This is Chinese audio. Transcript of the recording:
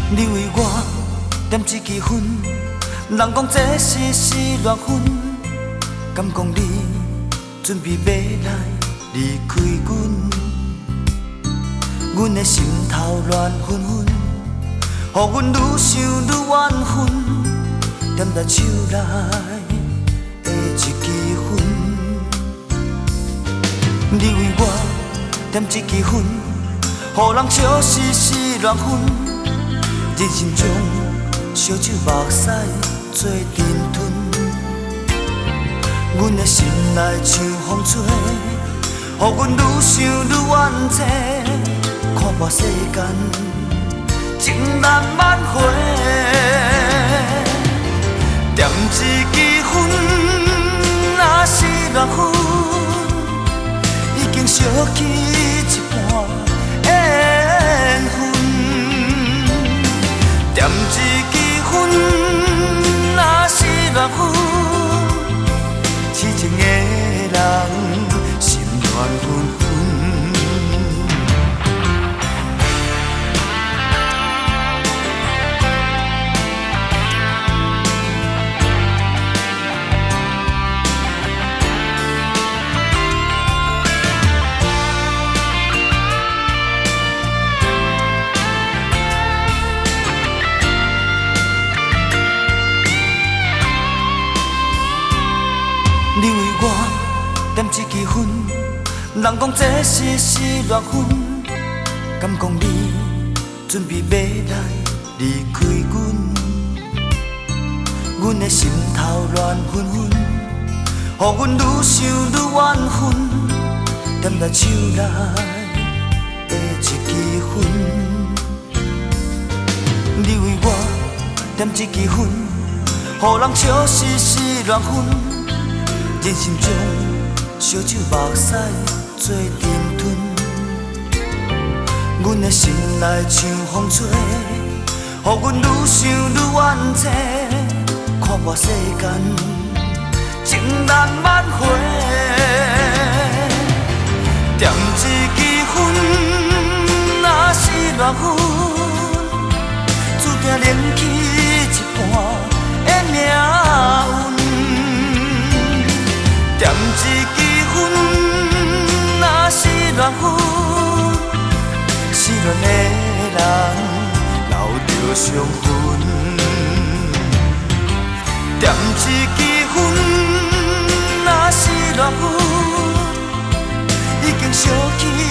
你为我点一支烟，人讲这是恋分，敢讲你准备要来离开阮？阮的心头乱纷纷，予阮愈想愈怨恨，点在手内的一支烟。你为我点一支烟，予人笑是恋分。人生中烧酒目屎做阵吞，阮的心内像风吹，予阮愈想愈怨嗟。看破世间情难挽回，点一支烟，若是恋分，已经烧去一半缘分。点一支烟，若是恋分，痴情的人心乱纷纷。你为我点一支烟，人讲这是恋分，敢讲你准备要来离开阮？阮的心头乱纷纷，予阮愈想愈怨恨，点在手内的一支烟。你为我点一支烟，予人笑是恋分。人生中烧酒目屎做阵吞，阮的心内像风吹，予阮愈想愈怨嗟。看破世间情难挽回，点一支烟，若是恋分，注定连起一半的命运。点一支烟，若是恋分，失恋的人留着伤痕。点一支烟，若是恋分，已经烧去一